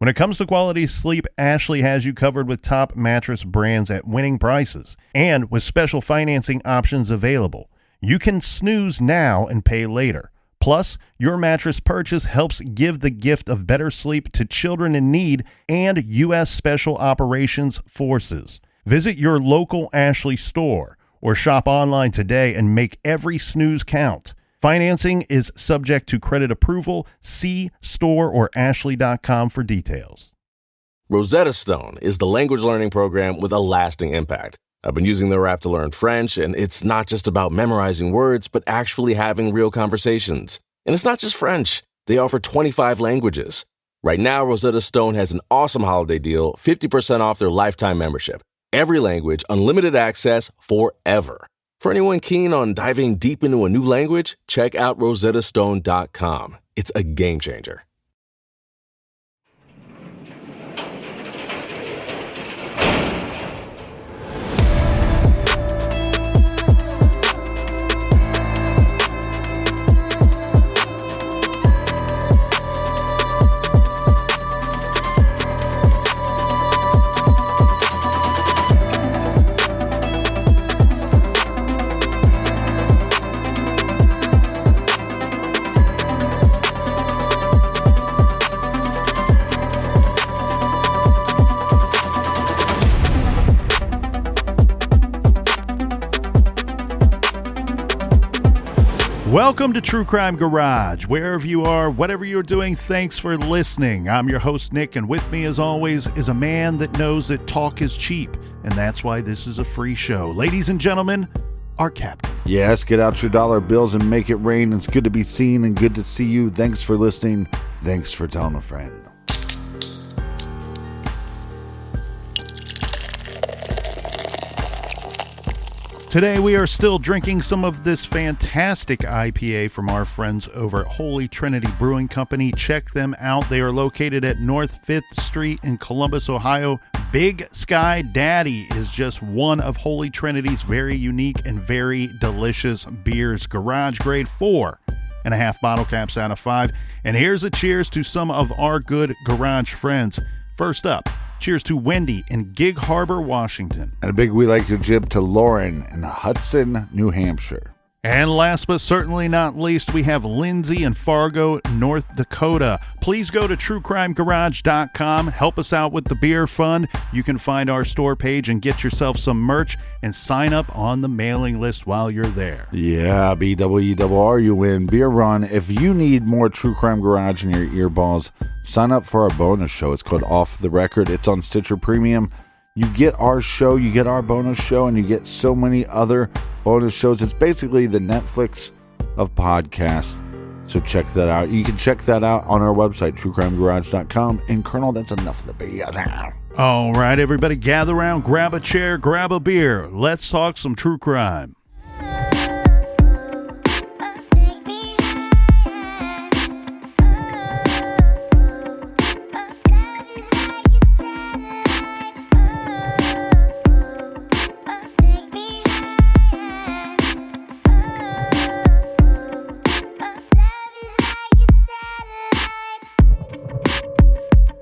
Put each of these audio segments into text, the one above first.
When it comes to quality sleep, Ashley has you covered with top mattress brands at winning prices and with special financing options available. You can snooze now and pay later. Plus, your mattress purchase helps give the gift of better sleep to children in need and U.S. Special Operations Forces. Visit your local Ashley store or shop online today and make every snooze count. Financing is subject to credit approval. See store or ashley.com for details. Rosetta Stone is the language learning program with a lasting impact. I've been using their app to learn French, and it's not just about memorizing words, but actually having real conversations. And it's not just French. They offer 25 languages. Right now, Rosetta Stone has an awesome holiday deal, 50% off their lifetime membership. Every language, unlimited access forever. For anyone keen on diving deep into a new language, check out rosettastone.com. It's a game changer. Welcome to True Crime Garage. Wherever you are, whatever you're doing, thanks for listening. I'm your host, Nick, and with me, as always, is a man that knows that talk is cheap, and that's why this is a free show. Ladies and gentlemen, our captain. Yes, get out your dollar bills and make it rain. It's good to be seen and good to see you. Thanks for listening. Thanks for telling a friend. Today we are still drinking some of this fantastic IPA from our friends over at Holy Trinity Brewing Company. Check them out. They are located at North 5th Street in Columbus, Ohio. Big Sky Daddy is just one of Holy Trinity's very unique and very delicious beers. Garage grade 4.5 bottle caps out of 5. And here's a cheers to some of our good garage friends. First up, cheers to Wendy in Gig Harbor, Washington. And a big we like your jib to Lauren in Hudson, New Hampshire. And last but certainly not least, we have Lindsay in Fargo, North Dakota. Please go to truecrimegarage.com. Help us out with the beer fund. You can find our store page and get yourself some merch and sign up on the mailing list while you're there. Yeah, BWERR, you win. Beer run. If you need more True Crime Garage in your earballs, sign up for our bonus show. It's called Off the Record. It's on Stitcher Premium. You get our show, you get our bonus show, and you get so many other bonus shows. It's basically the Netflix of podcasts. So check that out. You can check that out on our website, truecrimegarage.com. And Colonel, that's enough of the beer now. All right, everybody, gather around, grab a chair, grab a beer. Let's talk some true crime.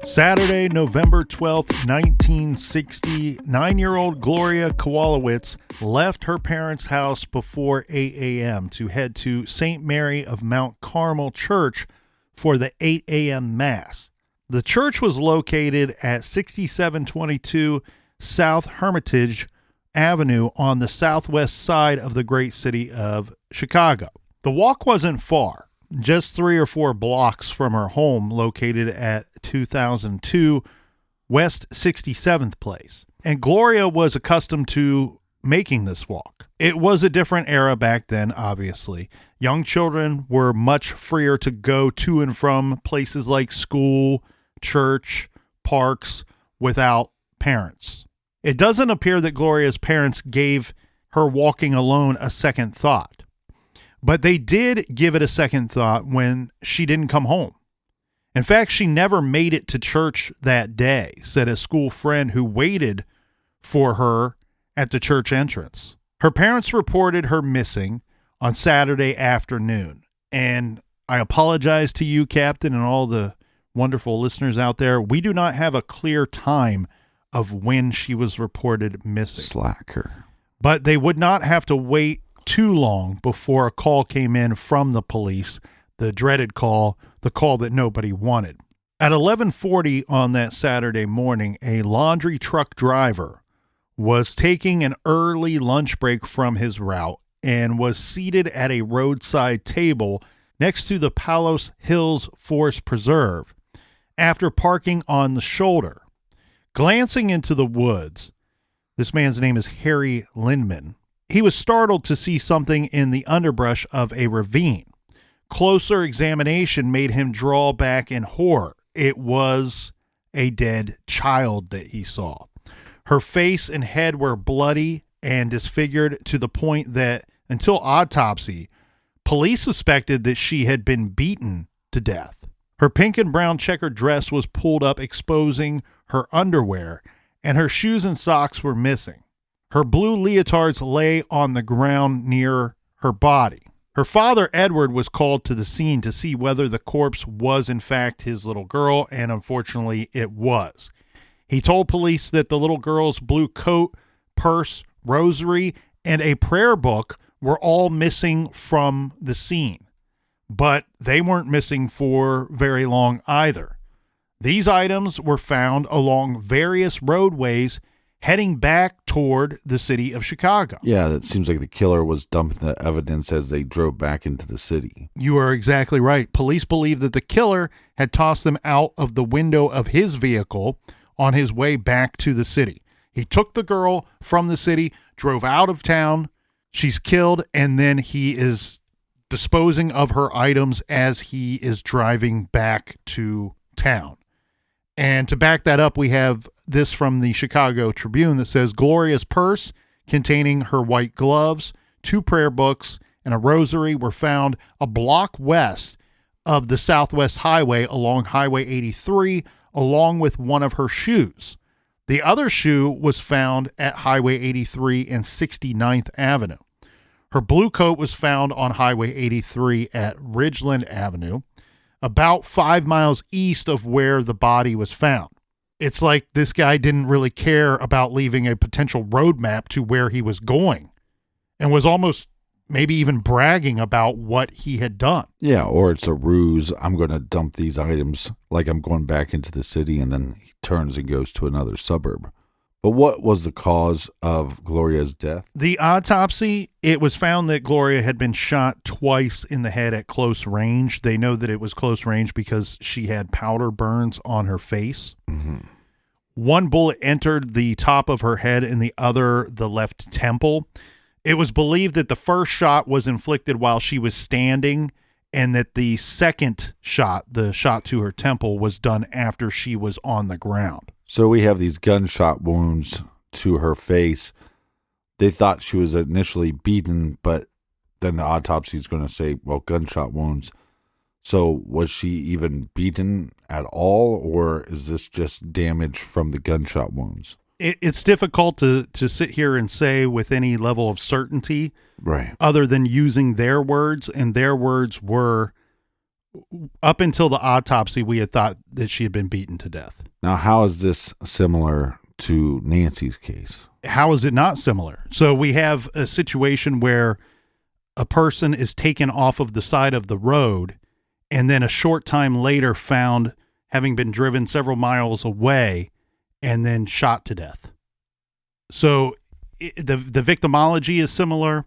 Saturday, November 12th, 1960, 9-year-old Gloria Kowalewicz left her parents' house before 8 a.m. to head to St. Mary of Mount Carmel Church for the 8 a.m. Mass. The church was located at 6722 South Hermitage Avenue on the southwest side of the great city of Chicago. The walk wasn't far. Just 3 or 4 blocks from her home located at 2002 West 67th Place. And Gloria was accustomed to making this walk. It was a different era back then, obviously. Young children were much freer to go to and from places like school, church, parks without parents. It doesn't appear that Gloria's parents gave her walking alone a second thought. But they did give it a second thought when she didn't come home. In fact, she never made it to church that day, said a school friend who waited for her at the church entrance. Her parents reported her missing on Saturday afternoon. And I apologize to you, Captain, and all the wonderful listeners out there, we do not have a clear time of when she was reported missing. Slacker. But they would not have to wait too long before a call came in from the police, the dreaded call, the call that nobody wanted. At 11:40 on that Saturday morning, a laundry truck driver was taking an early lunch break from his route and was seated at a roadside table next to the Palos Hills Forest Preserve after parking on the shoulder. Glancing into the woods, this man's name is Harry Lindman. He was startled to see something in the underbrush of a ravine. Closer examination made him draw back in horror. It was a dead child that he saw. Her face and head were bloody and disfigured to the point that, until autopsy, police suspected that she had been beaten to death. Her pink and brown checkered dress was pulled up, exposing her underwear, and her shoes and socks were missing. Her blue leotards lay on the ground near her body. Her father, Edward, was called to the scene to see whether the corpse was in fact his little girl, and unfortunately it was. He told police that the little girl's blue coat, purse, rosary, and a prayer book were all missing from the scene. But they weren't missing for very long either. These items were found along various roadways heading back toward the city of Chicago. Yeah, that seems like the killer was dumping the evidence as they drove back into the city. You are exactly right. Police believe that the killer had tossed them out of the window of his vehicle on his way back to the city. He took the girl from the city, drove out of town, she's killed, and then he is disposing of her items as he is driving back to town. And to back that up, we have this from the Chicago Tribune that says Gloria's purse containing her white gloves, 2 prayer books, and a rosary were found a block west of the Southwest Highway along Highway 83, along with one of her shoes. The other shoe was found at Highway 83 and 69th Avenue. Her blue coat was found on Highway 83 at Ridgeland Avenue, about 5 miles east of where the body was found. It's like this guy didn't really care about leaving a potential roadmap to where he was going and was almost maybe even bragging about what he had done. Yeah, or it's a ruse. I'm going to dump these items like I'm going back into the city, and then he turns and goes to another suburb. But what was the cause of Gloria's death? The autopsy, it was found that Gloria had been shot twice in the head at close range. They know that it was close range because she had powder burns on her face. Mm-hmm. One bullet entered the top of her head and the other the left temple. It was believed that the first shot was inflicted while she was standing and that the second shot, the shot to her temple, was done after she was on the ground. So we have these gunshot wounds to her face. They thought she was initially beaten, but then the autopsy is going to say, well, gunshot wounds. So was she even beaten at all, or is this just damage from the gunshot wounds? It's difficult to sit here and say with any level of certainty, right? Other than using their words, and their words were, up until the autopsy, we had thought that she had been beaten to death. Now, how is this similar to Nancy's case? How is it not similar? So we have a situation where a person is taken off of the side of the road and then a short time later found having been driven several miles away and then shot to death. So the victimology is similar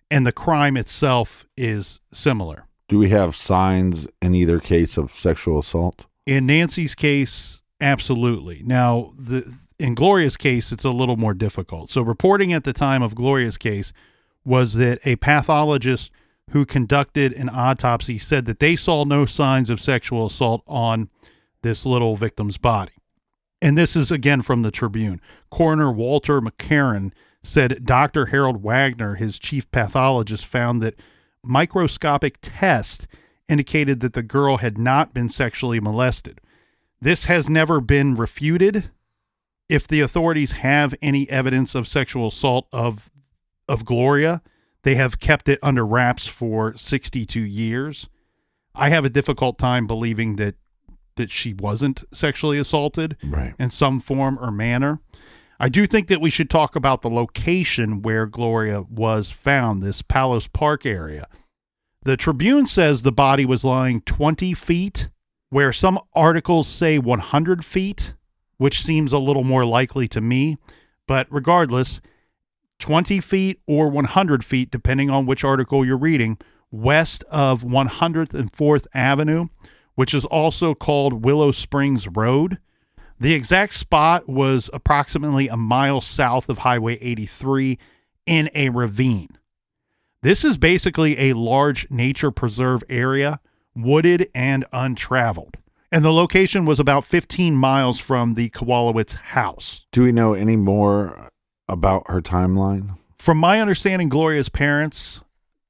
and the crime itself is similar. Do we have signs in either case of sexual assault? In Nancy's case, absolutely. Now, in Gloria's case, it's a little more difficult. So reporting at the time of Gloria's case was that a pathologist who conducted an autopsy said that they saw no signs of sexual assault on this little victim's body. And this is, again, from the Tribune. Coroner Walter McCarran said Dr. Harold Wagner, his chief pathologist, found that microscopic tests indicated that the girl had not been sexually molested. This has never been refuted. If the authorities have any evidence of sexual assault of Gloria, they have kept it under wraps for 62 years. I have a difficult time believing that that she wasn't sexually assaulted Right. in some form or manner. I do think that we should talk about the location where Gloria was found, this Palos Park area. The Tribune says the body was lying 20 feet, where some articles say 100 feet, which seems a little more likely to me. But regardless, 20 feet or 100 feet, depending on which article you're reading, west of 100th and 4th Avenue, which is also called Willow Springs Road. The exact spot was approximately a mile south of Highway 83 in a ravine. This is basically a large nature preserve area, wooded and untraveled. And the location was about 15 miles from the Kowalewicz house. Do we know any more about her timeline? From my understanding, Gloria's parents,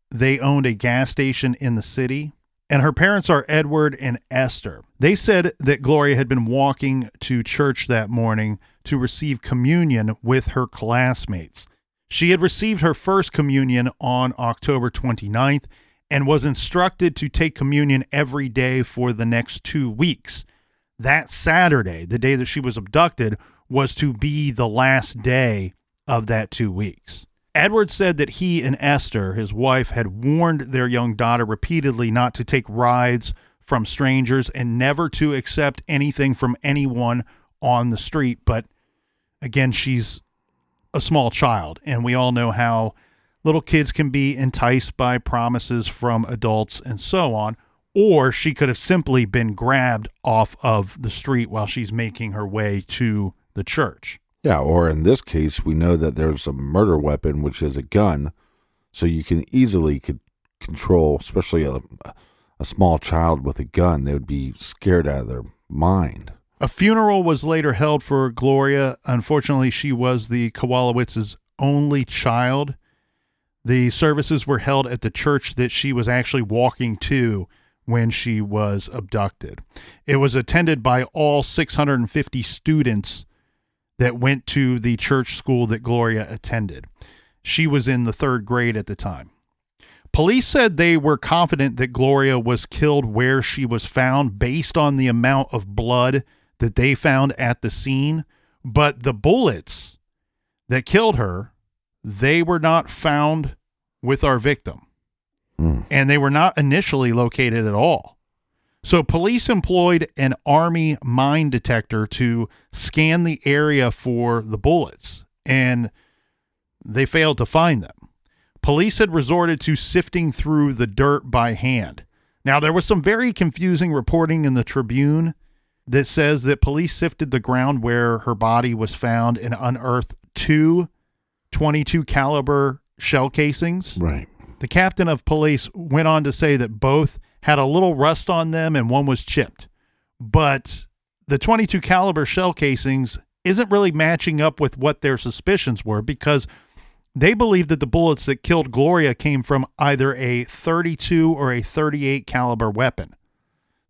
they owned a gas station in the city. And her parents are Edward and Esther. They said that Gloria had been walking to church that morning to receive communion with her classmates. She had received her first communion on October 29th and was instructed to take communion every day for the next 2 weeks. That Saturday, the day that she was abducted, was to be the last day of that 2 weeks. Edward said that he and Esther, his wife, had warned their young daughter repeatedly not to take rides from strangers and never to accept anything from anyone on the street. But again, she's a small child, and we all know how little kids can be enticed by promises from adults and so on. Or she could have simply been grabbed off of the street while she's making her way to the church. Yeah, or in this case, we know that there's a murder weapon, which is a gun, so you can easily control, especially a small child with a gun. They would be scared out of their mind. A funeral was later held for Gloria. Unfortunately, she was the Kowalewicz's only child. The services were held at the church that she was actually walking to when she was abducted. It was attended by all 650 students that went to the church school that Gloria attended. She was in the 3rd grade at the time. Police said they were confident that Gloria was killed where she was found based on the amount of blood that they found at the scene, but the bullets that killed her, they were not found with our victim. And they were not initially located at all. So police employed an Army mine detector to scan the area for the bullets, and they failed to find them. Police had resorted to sifting through the dirt by hand. Now, there was some very confusing reporting in the Tribune that says that police sifted the ground where her body was found and unearthed 2 .22 caliber shell casings. Right. The captain of police went on to say that both had a little rust on them and one was chipped. But the .22 caliber shell casings isn't really matching up with what their suspicions were, because they believe that the bullets that killed Gloria came from either a .32 or a .38 caliber weapon.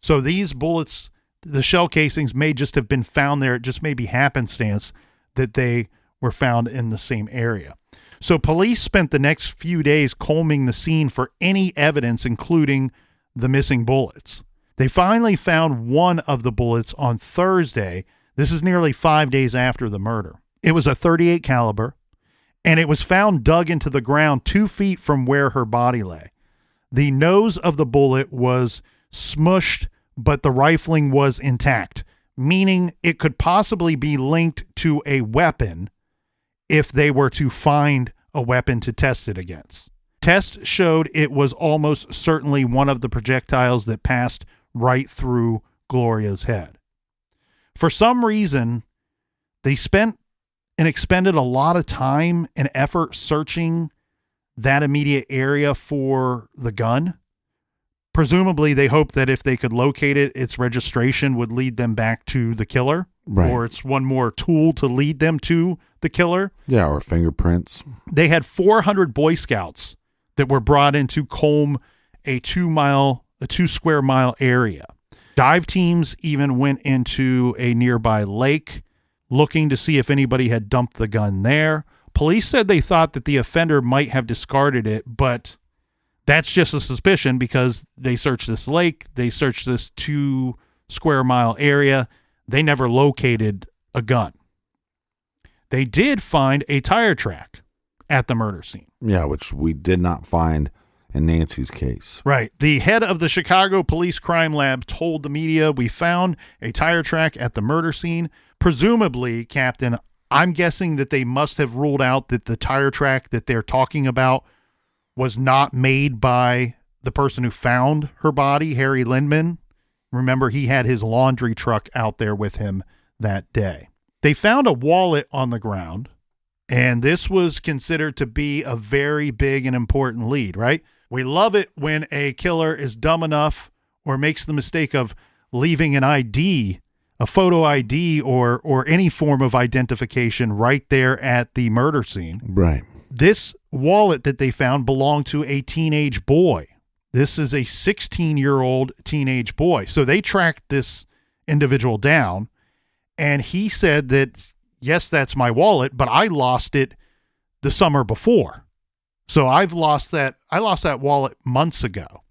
So these bullets, the shell casings, may just have been found there. It just may be happenstance that they were found in the same area. So police spent the next few days combing the scene for any evidence, including the missing bullets. They finally found one of the bullets on Thursday. This is nearly 5 days after the murder. It was a .38 caliber, and it was found dug into the ground 2 feet from where her body lay. The nose of the bullet was smushed, but the rifling was intact, meaning it could possibly be linked to a weapon if they were to find a weapon to test it against. Tests showed it was almost certainly one of the projectiles that passed right through Gloria's head. For some reason, they spent and expended a lot of time and effort searching that immediate area for the gun. Presumably, they hoped that if they could locate it, its registration would lead them back to the killer. Right. Or it's one more tool to lead them to the killer. Yeah, or fingerprints. They had 400 Boy Scouts that were brought in to comb a 2 square mile area. Dive teams even went into a nearby lake looking to see if anybody had dumped the gun there. Police said they thought that the offender might have discarded it, but that's just a suspicion because they searched this lake, they searched this 2 square mile area. They never located a gun. They did find a tire track at the murder scene. Yeah, which we did not find in Nancy's case. Right. The head of the Chicago Police Crime Lab told the media, "We found a tire track at the murder scene. Presumably, Captain, I'm guessing that they must have ruled out that the tire track that they're talking about was not made by the person who found her body, Harry Lindman. Remember, he had his laundry truck out there with him that day." They found a wallet on the ground, and this was considered to be a very big and important lead, right? We love it when a killer is dumb enough or makes the mistake of leaving an ID, a photo ID or any form of identification right there at the murder scene. Right. This wallet that they found belonged to a teenage boy. This is a 16-year-old teenage boy. So they tracked this individual down, and he said that, yes, that's my wallet, but I lost it the summer before. So I lost that wallet months ago.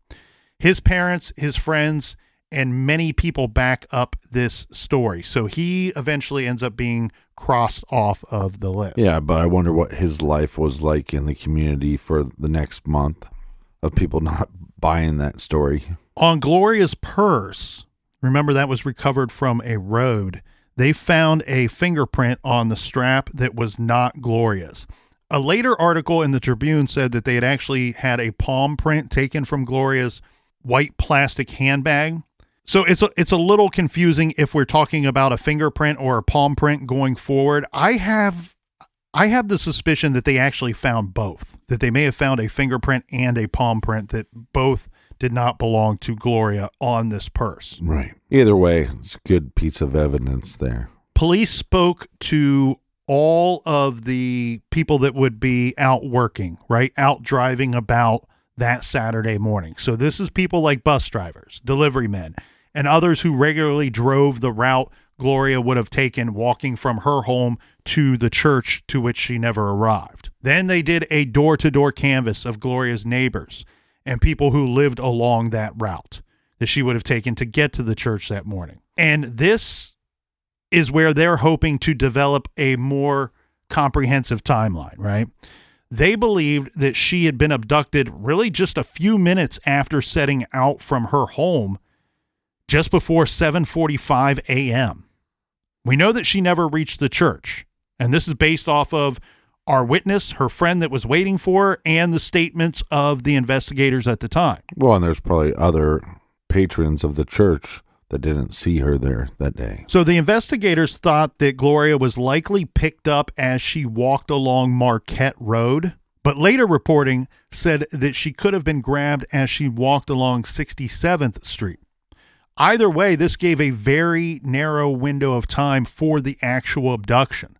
His parents, his friends, and many people back up this story. So he eventually ends up being crossed off of the list. Yeah, but I wonder what his life was like in the community for the next month of people not buying that story. On Gloria's purse, remember that was recovered from a road, they found a fingerprint on the strap that was not Gloria's. A later article in the Tribune said that they had actually had a palm print taken from Gloria's white plastic handbag. So it's a little confusing if we're talking about a fingerprint or a palm print going forward. I have the suspicion that they actually found both, that they may have found a fingerprint and a palm print that both did not belong to Gloria on this purse. Right. Either way, it's a good piece of evidence there. Police spoke to all of the people that would be out working, right? Out driving about that Saturday morning. So this is people like bus drivers, delivery men, and others who regularly drove the route Gloria would have taken walking from her home to the church to which she never arrived. Then they did a door-to-door canvass of Gloria's neighbors and people who lived along that route that she would have taken to get to the church that morning. And this is where they're hoping to develop a more comprehensive timeline, right? They believed that she had been abducted really just a few minutes after setting out from her home just before 7:45 a.m. We know that she never reached the church, and this is based off of our witness, her friend that was waiting for her, and the statements of the investigators at the time. Well, and there's probably other patrons of the church that didn't see her there that day. So the investigators thought that Gloria was likely picked up as she walked along Marquette Road, but later reporting said that she could have been grabbed as she walked along 67th Street. Either way, this gave a very narrow window of time for the actual abduction,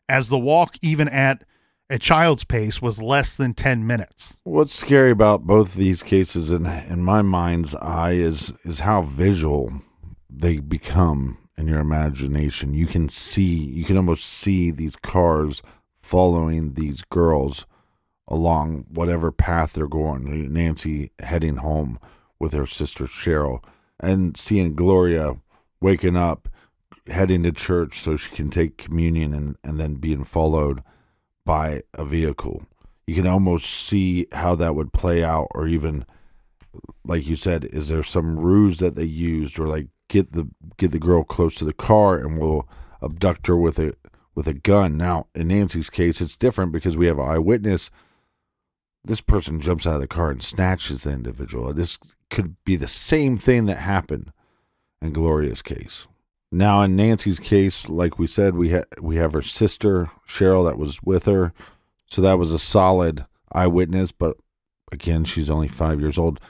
as the walk, even at a child's pace, was less than 10 minutes. What's scary about both these cases in my mind's eye is how visual they become in your imagination. You can almost see these cars following these girls along whatever path they're going. Nancy heading home with her sister Cheryl, and seeing Gloria waking up, heading to church so she can take communion, and then being followed by a vehicle. You can almost see how that would play out, or even, like you said, is there some ruse that they used, or like get the girl close to the car and we'll abduct her with a gun. Now, in Nancy's case, it's different because we have an eyewitness. This person jumps out of the car and snatches the individual. This could be the same thing that happened in Gloria's case. Now, in Nancy's case, like we said, we have her sister, Cheryl, that was with her. So that was a solid eyewitness, but again, she's only 5 years old.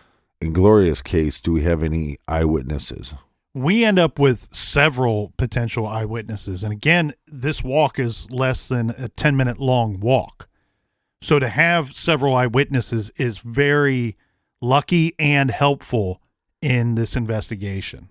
In Gloria's case, do we have any eyewitnesses? We end up with several potential eyewitnesses. And again, this walk is less than a 10-minute long walk. So to have several eyewitnesses is very lucky and helpful in this investigation.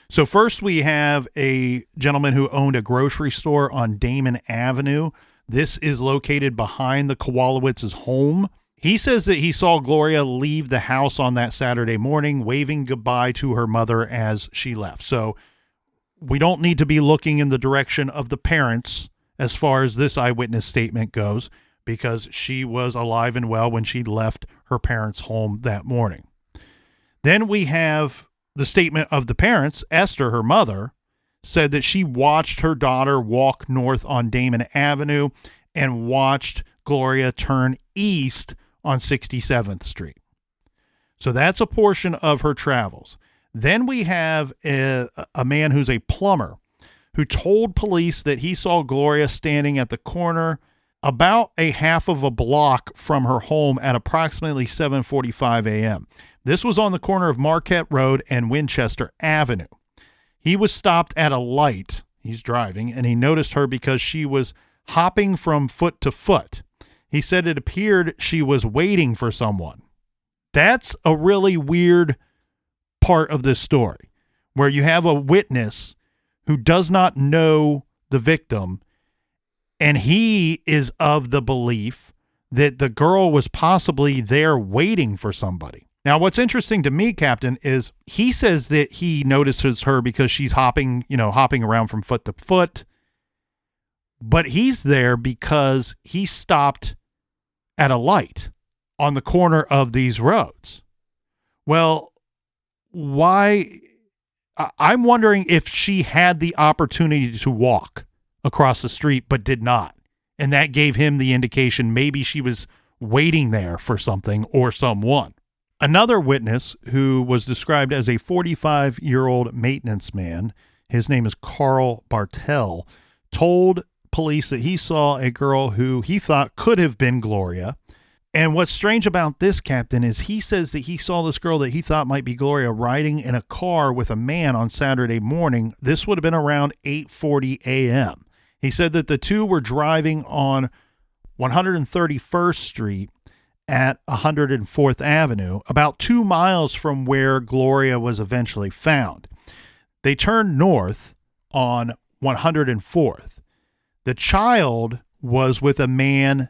So first we have a gentleman who owned a grocery store on Damon Avenue. This is located behind the Kowalewicz's home. He says that he saw Gloria leave the house on that Saturday morning, waving goodbye to her mother as she left. So we don't need to be looking in the direction of the parents as far as this eyewitness statement goes, because she was alive and well when she left her parents' home that morning. Then we have the statement of the parents. Esther, her mother, said that she watched her daughter walk north on Damon Avenue and watched Gloria turn east on 67th Street. So that's a portion of her travels. Then we have a man who's a plumber who told police that he saw Gloria standing at the corner about a half of a block from her home at approximately 7:45 a.m. This was on the corner of Marquette Road and Winchester Avenue. He was stopped at a light. He's driving, and he noticed her because she was hopping from foot to foot. He said it appeared she was waiting for someone. That's a really weird part of this story, where you have a witness who does not know the victim, and he is of the belief that the girl was possibly there waiting for somebody. Now, what's interesting to me, Captain, is he says that he notices her because she's hopping around from foot to foot, but he's there because he stopped at a light on the corner of these roads. Well, why? I'm wondering if she had the opportunity to walk across the street but did not, and that gave him the indication maybe she was waiting there for something or someone. Another witness, who was described as a 45-year-old maintenance man, his name is Carl Bartel, told police that he saw a girl who he thought could have been Gloria. And what's strange about this, Captain, is he says that he saw this girl that he thought might be Gloria riding in a car with a man on Saturday morning. This would have been around 8:40 a.m. He said that the two were driving on 131st Street at 104th Avenue, about 2 miles from where Gloria was eventually found. They turned north on 104th. The child was with a man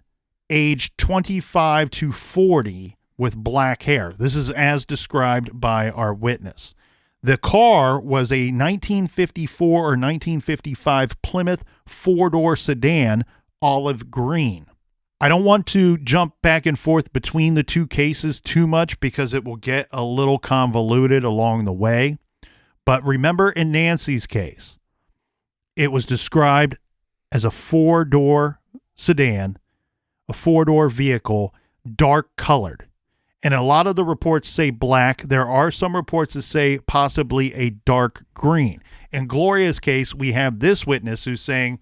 aged 25 to 40 with black hair. This is as described by our witness. The car was a 1954 or 1955 Plymouth four-door sedan, olive green. I don't want to jump back and forth between the two cases too much because it will get a little convoluted along the way. But remember, in Nancy's case, it was described as a four-door sedan, a four-door vehicle, dark colored. And a lot of the reports say black. There are some reports that say possibly a dark green. In Gloria's case, we have this witness who's saying,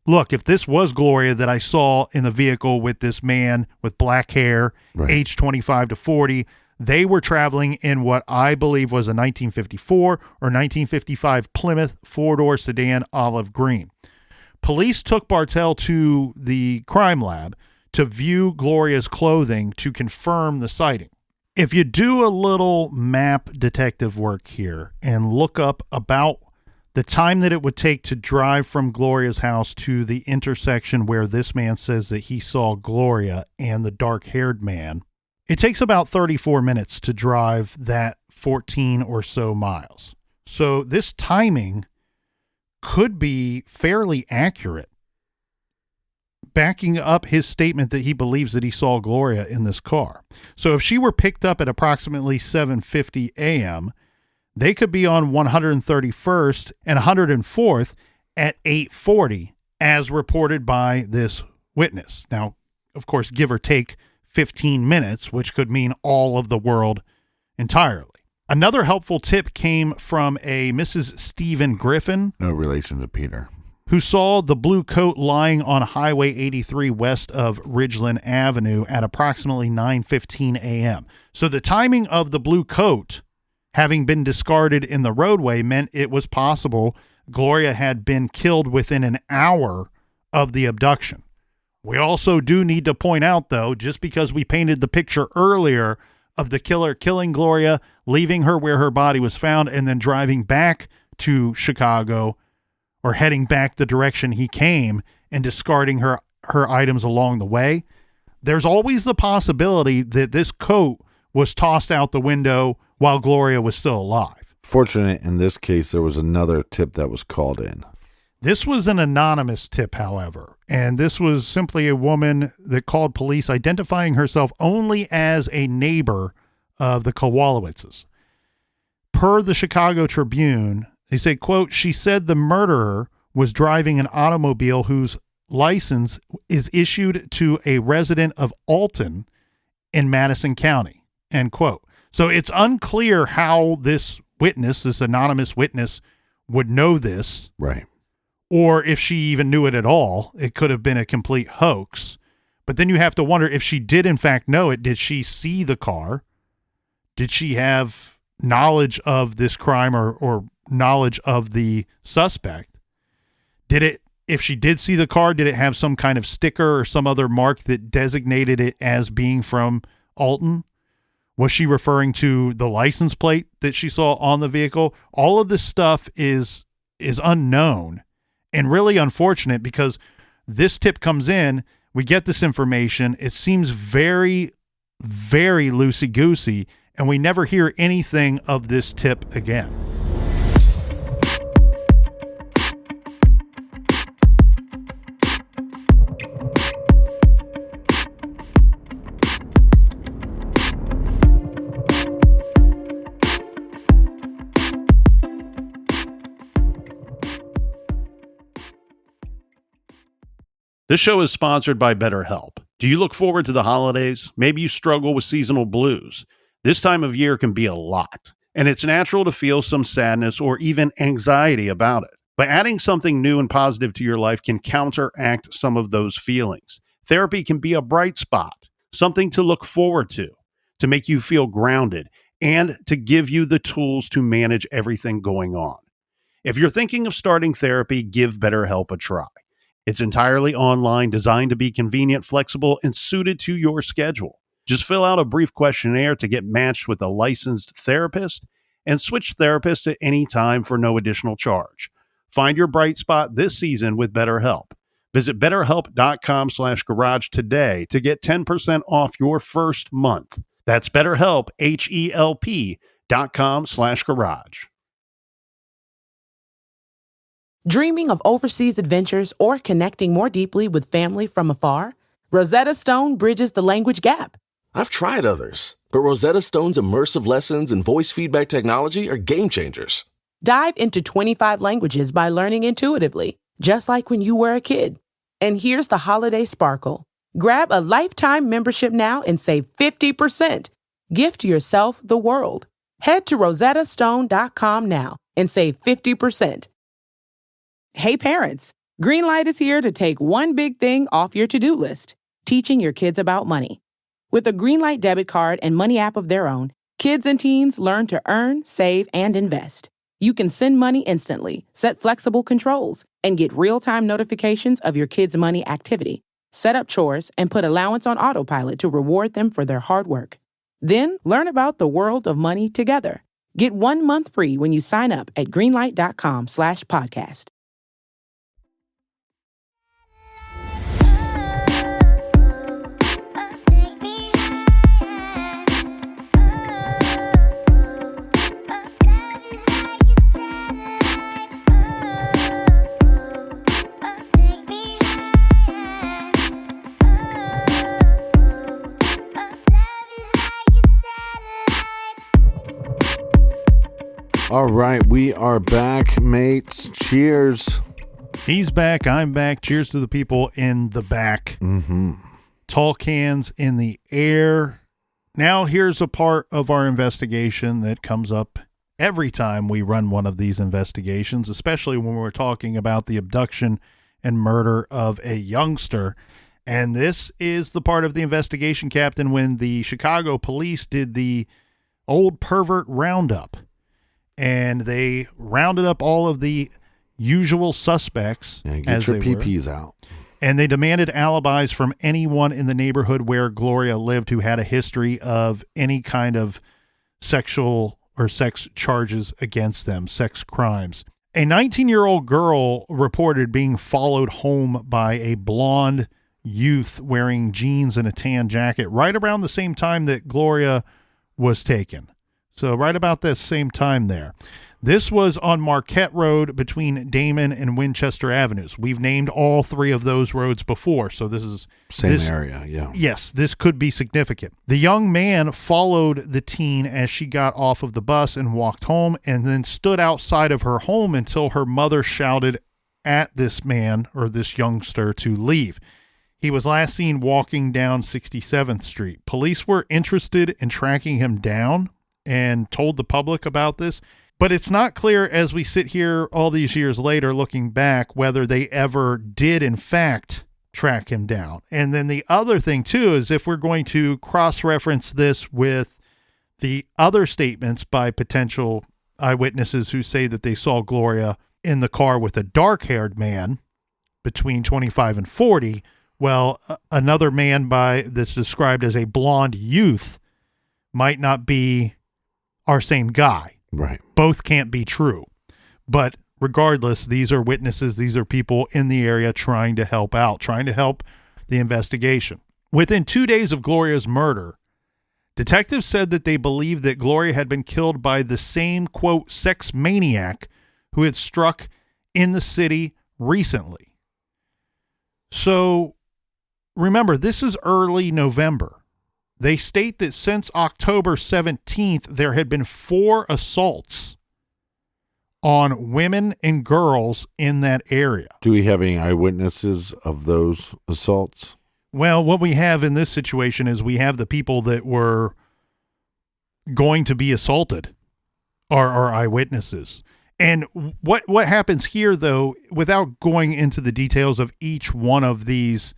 look, if this was Gloria that I saw in the vehicle with this man with black hair, right, age 25 to 40, they were traveling in what I believe was a 1954 or 1955 Plymouth four-door sedan, olive green. Police took Bartel to the crime lab to view Gloria's clothing to confirm the sighting. If you do a little map detective work here and look up about the time that it would take to drive from Gloria's house to the intersection where this man says that he saw Gloria and the dark-haired man, it takes about 34 minutes to drive that 14 or so miles. So this timing could be fairly accurate, backing up his statement that he believes that he saw Gloria in this car. So if she were picked up at approximately 7:50 a.m., they could be on 131st and 104th at 8:40, as reported by this witness. Now, of course, give or take 15 minutes, which could mean all of the world entirely. Another helpful tip came from a Mrs. Stephen Griffin. No relation to Peter. Who saw the blue coat lying on Highway 83 west of Ridgeland Avenue at approximately 9:15 a.m. So the timing of the blue coat having been discarded in the roadway meant it was possible Gloria had been killed within an hour of the abduction. We also do need to point out, though, just because we painted the picture earlier of the killer killing Gloria, leaving her where her body was found, and then driving back to Chicago, or heading back the direction he came and discarding her items along the way, there's always the possibility that this coat was tossed out the window while Gloria was still alive. Fortunate in this case, there was another tip that was called in. This was an anonymous tip, however, and this was simply a woman that called police identifying herself only as a neighbor of the Kowalewiczes. Per the Chicago Tribune, they say, quote, she said the murderer was driving an automobile whose license is issued to a resident of Alton in Madison County, end quote. So it's unclear how this witness, this anonymous witness, would know this. Right. Or if she even knew it at all. It could have been a complete hoax. But then you have to wonder, if she did in fact know it, did she see the car? Did she have knowledge of this crime or knowledge of the suspect? If she did see the car, did it have some kind of sticker or some other mark that designated it as being from Alton? Was she referring to the license plate that she saw on the vehicle? All of this stuff is unknown and really unfortunate, because this tip comes in, we get this information, it seems very, very loosey-goosey, and we never hear anything of this tip again. This show is sponsored by BetterHelp. Do you look forward to the holidays? Maybe you struggle with seasonal blues. This time of year can be a lot, and it's natural to feel some sadness or even anxiety about it. But adding something new and positive to your life can counteract some of those feelings. Therapy can be a bright spot, something to look forward to make you feel grounded, and to give you the tools to manage everything going on. If you're thinking of starting therapy, give BetterHelp a try. It's entirely online, designed to be convenient, flexible, and suited to your schedule. Just fill out a brief questionnaire to get matched with a licensed therapist and switch therapists at any time for no additional charge. Find your bright spot this season with BetterHelp. Visit BetterHelp.com/garage today to get 10% off your first month. That's BetterHelp, HELP.com/garage. Dreaming of overseas adventures or connecting more deeply with family from afar? Rosetta Stone bridges the language gap. I've tried others, but Rosetta Stone's immersive lessons and voice feedback technology are game changers. Dive into 25 languages by learning intuitively, just like when you were a kid. And here's the holiday sparkle. Grab a lifetime membership now and save 50%. Gift yourself the world. Head to rosettastone.com now and save 50%. Hey parents, Greenlight is here to take one big thing off your to-do list, teaching your kids about money. With a Greenlight debit card and money app of their own, kids and teens learn to earn, save, and invest. You can send money instantly, set flexible controls, and get real-time notifications of your kids' money activity. Set up chores and put allowance on autopilot to reward them for their hard work. Then learn about the world of money together. Get 1 month free when you sign up at greenlight.com/podcast. All right, we are back, mates. Cheers. He's back. I'm back. Cheers to the people in the back. Mm-hmm. Tall cans in the air. Now here's a part of our investigation that comes up every time we run one of these investigations, especially when we're talking about the abduction and murder of a youngster. And this is the part of the investigation, Captain, when the Chicago police did the old pervert roundup. And they rounded up all of the usual suspects. Yeah, get your PPs out. And they demanded alibis from anyone in the neighborhood where Gloria lived who had a history of any kind of sexual or sex charges against them, sex crimes. A 19-year-old girl reported being followed home by a blonde youth wearing jeans and a tan jacket right around the same time that Gloria was taken. So right about this same time there. This was on Marquette Road between Damon and Winchester Avenues. We've named all three of those roads before, so this is... Same area, yeah. Yes, this could be significant. The young man followed the teen as she got off of the bus and walked home, and then stood outside of her home until her mother shouted at this man, or this youngster, to leave. He was last seen walking down 67th Street. Police were interested in tracking him down and told the public about this. But it's not clear as we sit here all these years later looking back whether they ever did, in fact, track him down. And then the other thing, too, is if we're going to cross-reference this with the other statements by potential eyewitnesses who say that they saw Gloria in the car with a dark-haired man between 25 and 40, well, another man that's described as a blonde youth might not be our same guy. Right. Both can't be true. But regardless, these are witnesses. These are people in the area trying to help out, trying to help the investigation. Within 2 days of Gloria's murder, detectives said that they believed that Gloria had been killed by the same, quote, sex maniac who had struck in the city recently. So remember, this is early November. They state that since October 17th, there had been 4 assaults on women and girls in that area. Do we have any eyewitnesses of those assaults? Well, what we have in this situation is we have the people that were going to be assaulted are eyewitnesses. And what happens here, though, without going into the details of each one of these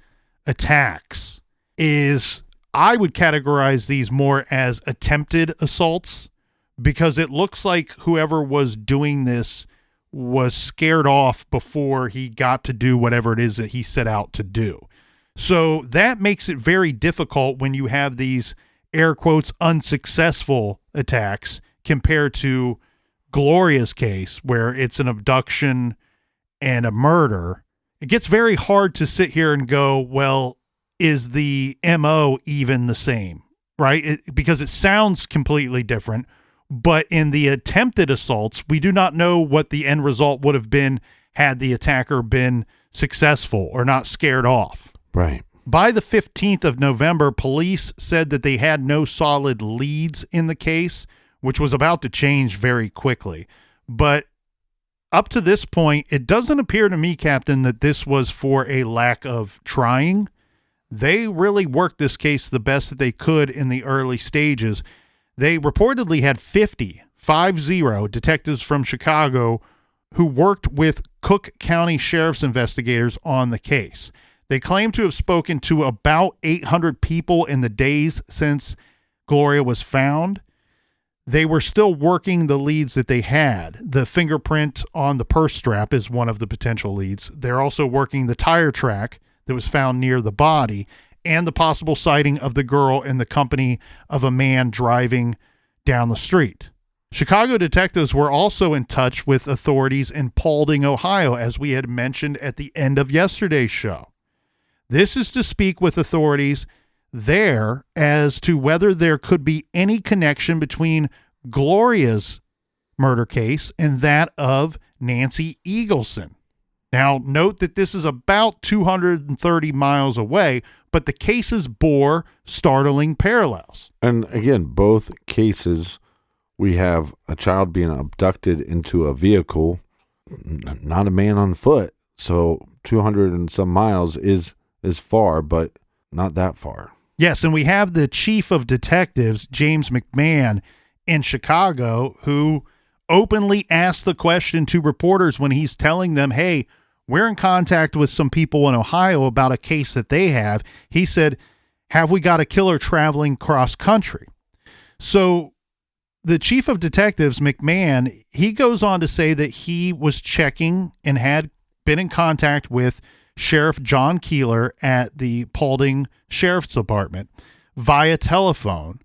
attacks, is I would categorize these more as attempted assaults, because it looks like whoever was doing this was scared off before he got to do whatever it is that he set out to do. So that makes it very difficult when you have these air quotes unsuccessful attacks compared to Gloria's case where it's an abduction and a murder. It gets very hard to sit here and go, well, is the MO even the same, right? Because it sounds completely different, but in the attempted assaults, we do not know what the end result would have been had the attacker been successful or not scared off. Right. By the 15th of November, police said that they had no solid leads in the case, which was about to change very quickly. But up to this point, it doesn't appear to me, Captain, that this was for a lack of trying. They really worked this case the best that they could in the early stages. They reportedly had 50 detectives from Chicago who worked with Cook County Sheriff's investigators on the case. They claim to have spoken to about 800 people in the days since Gloria was found. They were still working the leads that they had. The fingerprint on the purse strap is one of the potential leads. They're also working the tire track that was found near the body and the possible sighting of the girl in the company of a man driving down the street. Chicago detectives were also in touch with authorities in Paulding, Ohio, as we had mentioned at the end of yesterday's show. This is to speak with authorities there as to whether there could be any connection between Gloria's murder case and that of Nancy Eagleson. Now, note that this is about 230 miles away, but the cases bore startling parallels. And again, both cases, we have a child being abducted into a vehicle, not a man on foot. So 200 and some miles is far, but not that far. Yes, and we have the chief of detectives, James McMahon, in Chicago, who openly asked the question to reporters when he's telling them, hey, we're in contact with some people in Ohio about a case that they have. He said, have we got a killer traveling cross country? So the chief of detectives, McMahon, he goes on to say that he was checking and had been in contact with Sheriff John Keeler at the Paulding Sheriff's Department via telephone.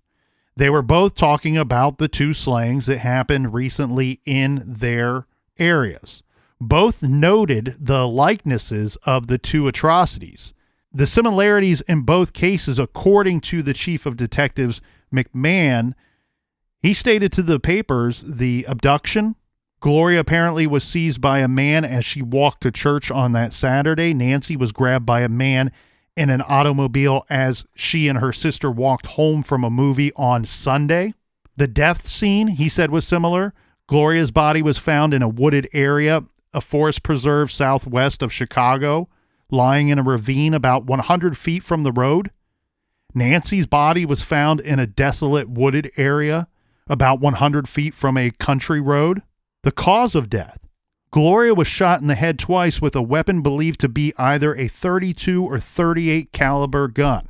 They were both talking about the 2 slayings that happened recently in their areas. Both noted the likenesses of the 2 atrocities. The similarities in both cases, according to the chief of detectives, McMahon, He stated to the papers the abduction. Gloria apparently was seized by a man as she walked to church on that Saturday. Nancy was grabbed by a man in an automobile as she and her sister walked home from a movie on Sunday. The death scene, he said, was similar. Gloria's body was found in a wooded area, a forest preserve southwest of Chicago, lying in a ravine about 100 feet from the road. Nancy's body was found in a desolate wooded area about 100 feet from a country road. The cause of death: Gloria was shot in the head twice with a weapon believed to be either a .32 or .38 caliber gun.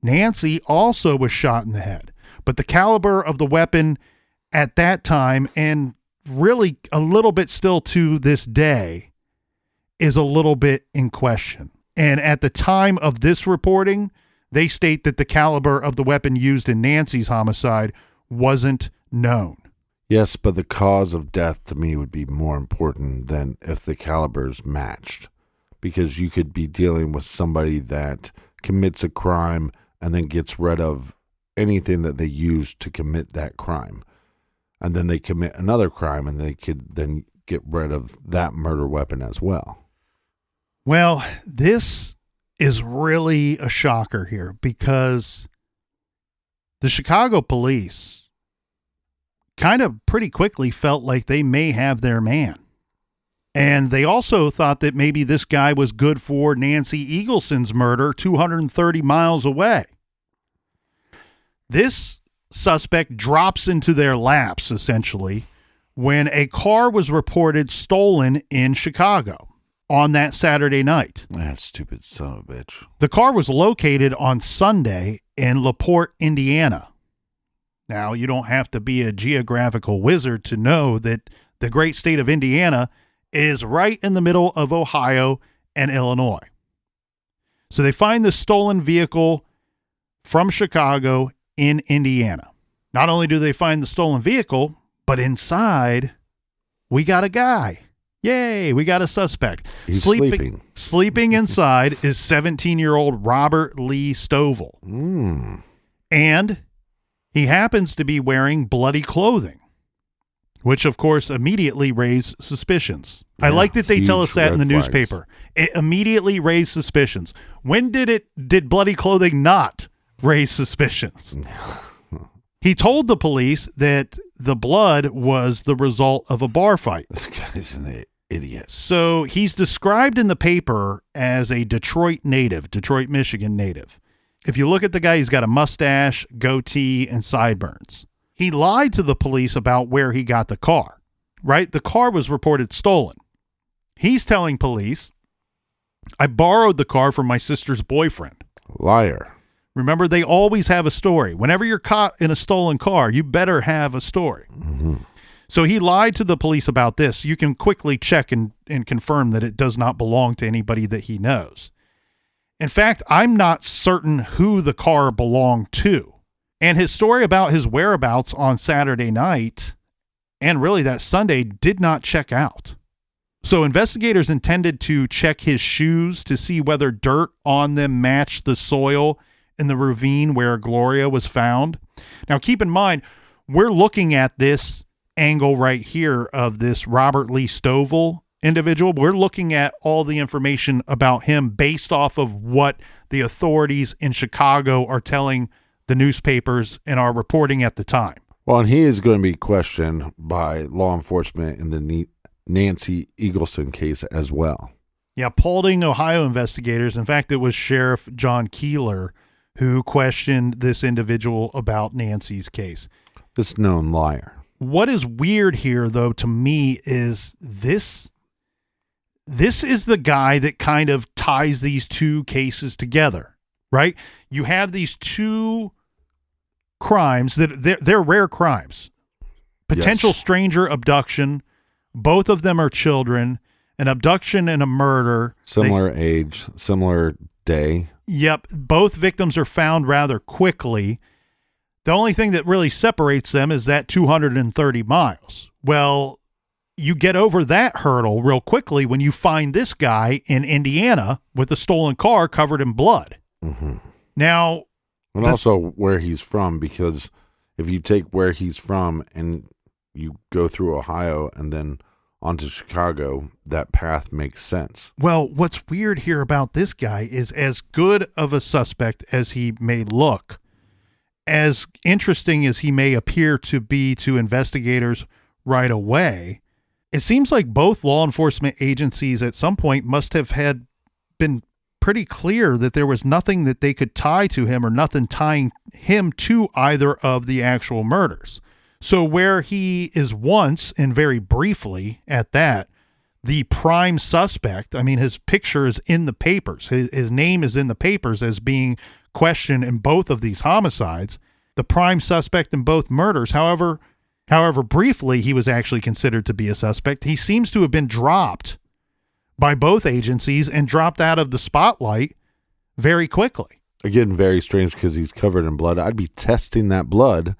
Nancy also was shot in the head, but the caliber of the weapon at that time, and really a little bit still to this day, is a little bit in question. And at the time of this reporting, they state that the caliber of the weapon used in Nancy's homicide wasn't known. Yes, but the cause of death to me would be more important than if the caliber's matched, because you could be dealing with somebody that commits a crime and then gets rid of anything that they used to commit that crime. And then they commit another crime and they could then get rid of that murder weapon as well. Well, this is really a shocker here because the Chicago police kind of pretty quickly felt like they may have their man. And they also thought that maybe this guy was good for Nancy Eagleson's murder 230 miles away. This suspect drops into their laps, essentially, when a car was reported stolen in Chicago on that Saturday night. That stupid son of a bitch. The car was located on Sunday in LaPorte, Indiana. Now, you don't have to be a geographical wizard to know that the great state of Indiana is right in the middle of Ohio and Illinois. So they find the stolen vehicle from Chicago in Indiana. Not only do they find the stolen vehicle, but inside, we got a guy. Yay, we got a suspect. He's sleeping. Sleeping inside is 17-year-old Robert Lee Stovall. And he happens to be wearing bloody clothing, which, of course, immediately raised suspicions. I like that they tell us that in the newspaper. It immediately raised suspicions. When did bloody clothing not raise suspicions? He told the police that the blood was the result of a bar fight. This guy's an idiot. So he's described in the paper as a Detroit Michigan native. If you look at the guy, he's got a mustache, goatee, and sideburns. He lied to the police about where he got the car, right? The car was reported stolen. He's telling police, I borrowed the car from my sister's boyfriend. Liar. Remember, they always have a story. Whenever you're caught in a stolen car, you better have a story. Mm-hmm. So he lied to the police about this. You can quickly check and confirm that it does not belong to anybody that he knows. In fact, I'm not certain who the car belonged to. And his story about his whereabouts on Saturday night, and really that Sunday, did not check out. So investigators intended to check his shoes to see whether dirt on them matched the soil in the ravine where Gloria was found. Now, keep in mind, we're looking at this angle right here of this Robert Lee Stovall individual. We're looking at all the information about him based off of what the authorities in Chicago are telling the newspapers and are reporting at the time. Well, and he is going to be questioned by law enforcement in the Nancy Eagleson case as well. Yeah, Paulding, Ohio investigators. In fact, it was Sheriff John Keeler who questioned this individual about Nancy's case. This known liar. What is weird here, though, to me is this is the guy that kind of ties these two cases together, right? You have these two crimes that they're rare crimes. Potential stranger abduction. Both of them are children. An abduction and a murder. Similar age, similar day. Yep. Both victims are found rather quickly. The only thing that really separates them is that 230 miles. Well, you get over that hurdle real quickly when you find this guy in Indiana with a stolen car covered in blood. Mm-hmm. Now, and also where he's from, because if you take where he's from and you go through Ohio and then onto Chicago, that path makes sense. Well, what's weird here about this guy is, as good of a suspect as he may look, as interesting as he may appear to be to investigators right away, it seems like both law enforcement agencies at some point must have had been pretty clear that there was nothing that they could tie to him or nothing tying him to either of the actual murders. So where he is once, and very briefly at that, the prime suspect, I mean, his picture is in the papers. His name is in the papers as being questioned in both of these homicides, the prime suspect in both murders. However, briefly he was actually considered to be a suspect. He seems to have been dropped by both agencies and dropped out of the spotlight very quickly. Again, very strange because he's covered in blood. I'd be testing that blood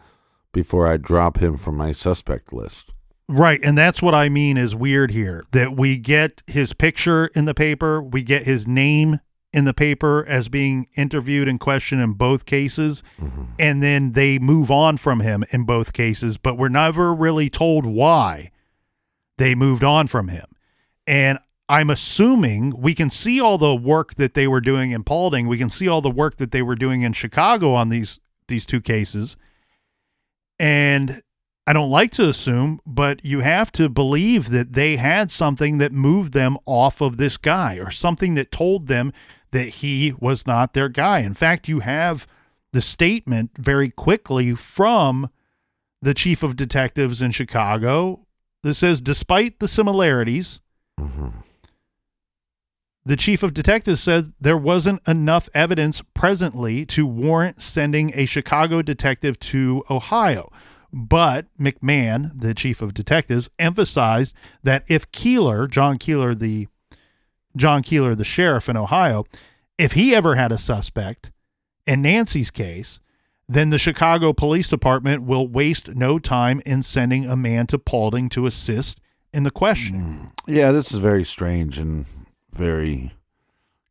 before I drop him from my suspect list. Right, and that's what I mean is weird here, that we get his picture in the paper, we get his name in the paper as being interviewed and questioned in both cases, and then they move on from him in both cases, but we're never really told why they moved on from him. And I'm assuming we can see all the work that they were doing in Paulding, we can see all the work that they were doing in Chicago on these two cases, and I don't like to assume, but you have to believe that they had something that moved them off of this guy, or something that told them that he was not their guy. In fact, you have the statement very quickly from the chief of detectives in Chicago that says, despite the similarities, the chief of detectives said there wasn't enough evidence presently to warrant sending a Chicago detective to Ohio. But McMahon, the chief of detectives, emphasized that if Keeler, John Keeler, the sheriff in Ohio, if he ever had a suspect in Nancy's case, then the Chicago Police Department will waste no time in sending a man to Paulding to assist in the questioning. Yeah, this is very strange and very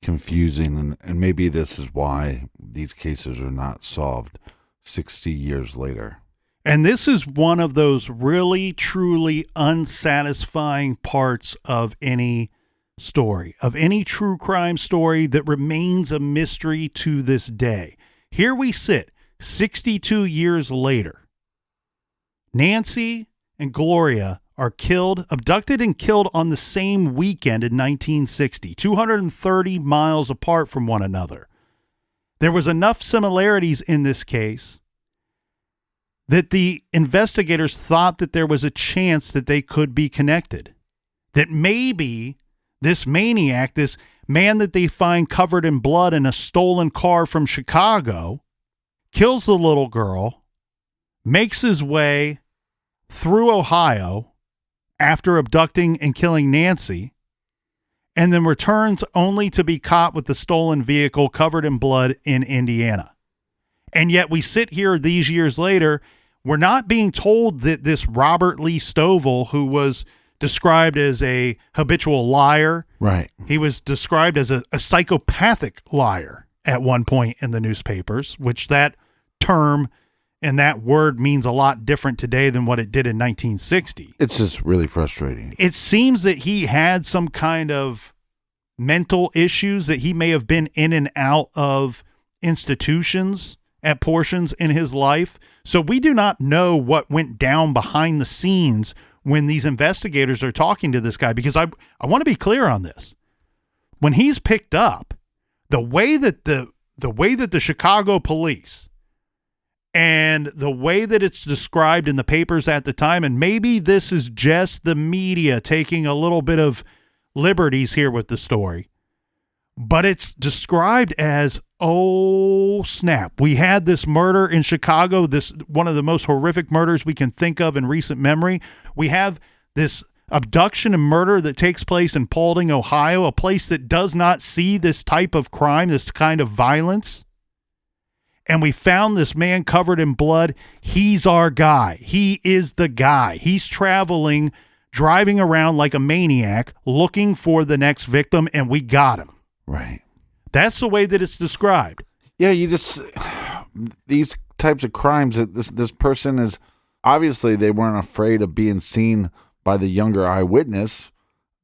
confusing, and maybe this is why these cases are not solved 60 years later. And this is one of those really, truly unsatisfying parts of any story, of any true crime story that remains a mystery to this day. Here we sit, 62 years later. Nancy and Gloria are abducted and killed on the same weekend in 1960, 230 miles apart from one another. There was enough similarities in this case that the investigators thought that there was a chance that they could be connected. That maybe this maniac, this man that they find covered in blood in a stolen car from Chicago, kills the little girl, makes his way through Ohio after abducting and killing Nancy, and then returns only to be caught with the stolen vehicle covered in blood in Indiana. And yet we sit here these years later, we're not being told that this Robert Lee Stovall, who was described as a habitual liar, right? He was described as a psychopathic liar at one point in the newspapers, which that term and that word means a lot different today than what it did in 1960. It's just really frustrating. It seems that he had some kind of mental issues, that he may have been in and out of institutions at portions in his life. So we do not know what went down behind the scenes when these investigators are talking to this guy, because I want to be clear on this. When he's picked up, the way that the Chicago police and the way that it's described in the papers at the time, and maybe this is just the media taking a little bit of liberties here with the story, but it's described as, oh snap, we had this murder in Chicago, this one of the most horrific murders we can think of in recent memory. We have this abduction and murder that takes place in Paulding, Ohio, a place that does not see this type of crime, this kind of violence. And we found this man covered in blood. He's our guy. He is the guy. He's driving around like a maniac, looking for the next victim, and we got him. Right. That's the way that it's described. Yeah, these types of crimes that this person is, obviously they weren't afraid of being seen by the younger eyewitness.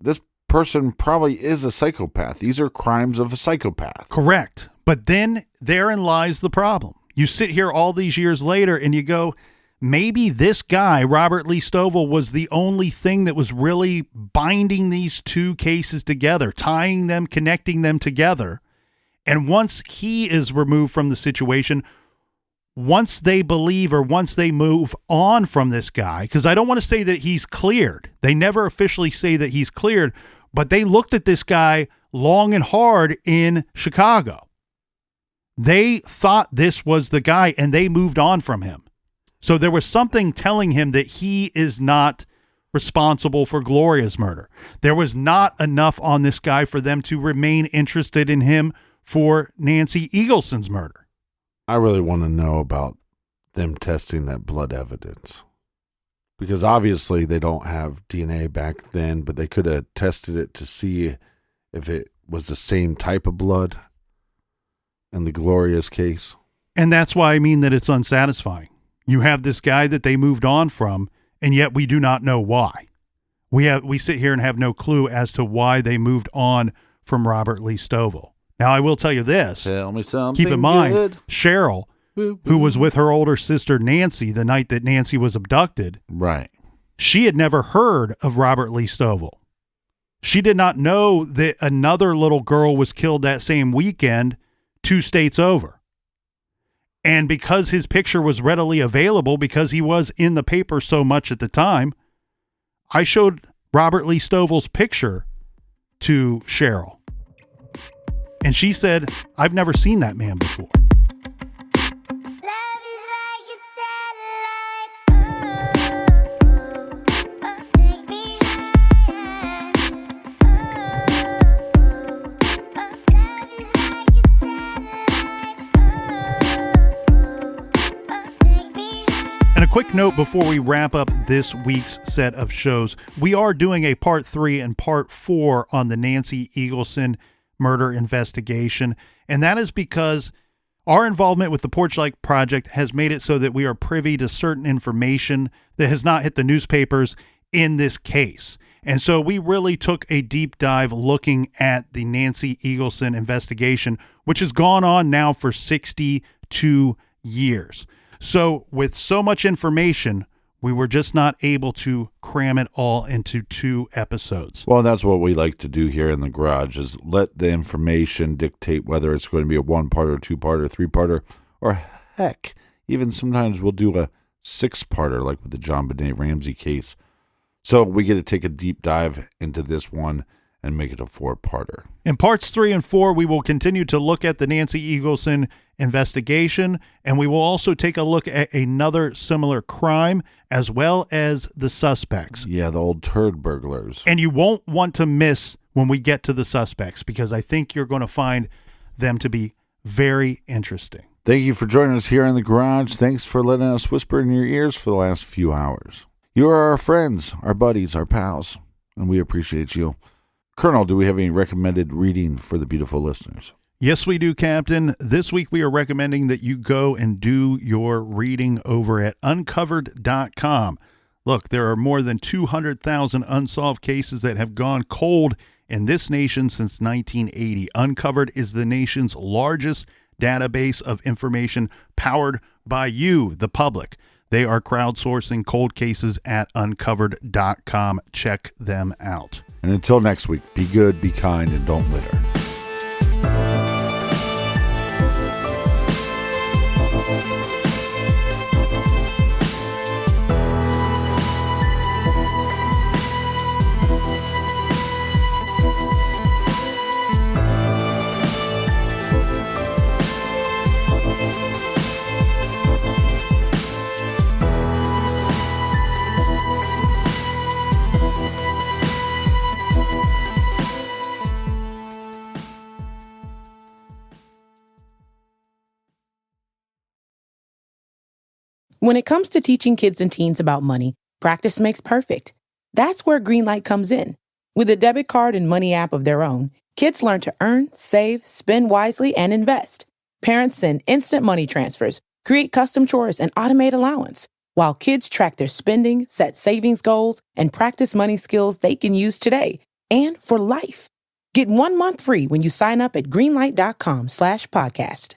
This person probably is a psychopath. These are crimes of a psychopath. Correct. But then therein lies the problem. You sit here all these years later and you go, maybe this guy, Robert Lee Stovall, was the only thing that was really binding these two cases together, tying them, connecting them together. And once he is removed from the situation, once they believe or once they move on from this guy, because I don't want to say that he's cleared. They never officially say that he's cleared, but they looked at this guy long and hard in Chicago. They thought this was the guy and they moved on from him. So there was something telling him that he is not responsible for Gloria's murder. There was not enough on this guy for them to remain interested in him for Nancy Eagleson's murder. I really want to know about them testing that blood evidence. Because obviously they don't have DNA back then, but they could have tested it to see if it was the same type of blood in the Gloria's case. And that's why I mean that it's unsatisfying. You have this guy that they moved on from, and yet we do not know why. We sit here and have no clue as to why they moved on from Robert Lee Stovall. Now, I will tell you this. Tell me something. Keep in mind, good. Cheryl, who was with her older sister Nancy the night that Nancy was abducted, right? She had never heard of Robert Lee Stovall. She did not know that another little girl was killed that same weekend 2 states over. And because his picture was readily available, because he was in the paper so much at the time, I showed Robert Lee Stovall's picture to Cheryl. And she said, I've never seen that man before. And a quick note before we wrap up this week's set of shows, we are doing a part 3 and part 4 on the Nancy Eagleson murder investigation. And that is because our involvement with the Porchlight Project has made it so that we are privy to certain information that has not hit the newspapers in this case. And so we really took a deep dive looking at the Nancy Eagleson investigation, which has gone on now for 62 years. So with so much information, we were just not able to cram it all into 2 episodes. Well, that's what we like to do here in the garage, is let the information dictate whether it's going to be a 1-parter, 2-parter, 3-parter, or heck, even sometimes we'll do a 6-parter like with the John Benet Ramsey case. So we get to take a deep dive into this one and make it a 4-parter. In parts 3 and 4, we will continue to look at the Nancy Eagleson investigation, and we will also take a look at another similar crime as well as the suspects. Yeah, the old turd burglars. And you won't want to miss when we get to the suspects, because I think you're going to find them to be very interesting. Thank you for joining us here in the garage. Thanks for letting us whisper in your ears for the last few hours. You are our friends, our buddies, our pals, and we appreciate you. Colonel, do we have any recommended reading for the beautiful listeners? Yes, we do, Captain. This week we are recommending that you go and do your reading over at uncovered.com. Look, there are more than 200,000 unsolved cases that have gone cold in this nation since 1980. Uncovered is the nation's largest database of information powered by you, the public. They are crowdsourcing cold cases at uncovered.com. Check them out. And until next week, be good, be kind, and don't litter. When it comes to teaching kids and teens about money, practice makes perfect. That's where Greenlight comes in. With a debit card and money app of their own, kids learn to earn, save, spend wisely, and invest. Parents send instant money transfers, Create custom chores and automate allowance, while kids track their spending, set savings goals, and practice money skills they can use today and for life. Get 1 month free when you sign up at greenlight.com/podcast.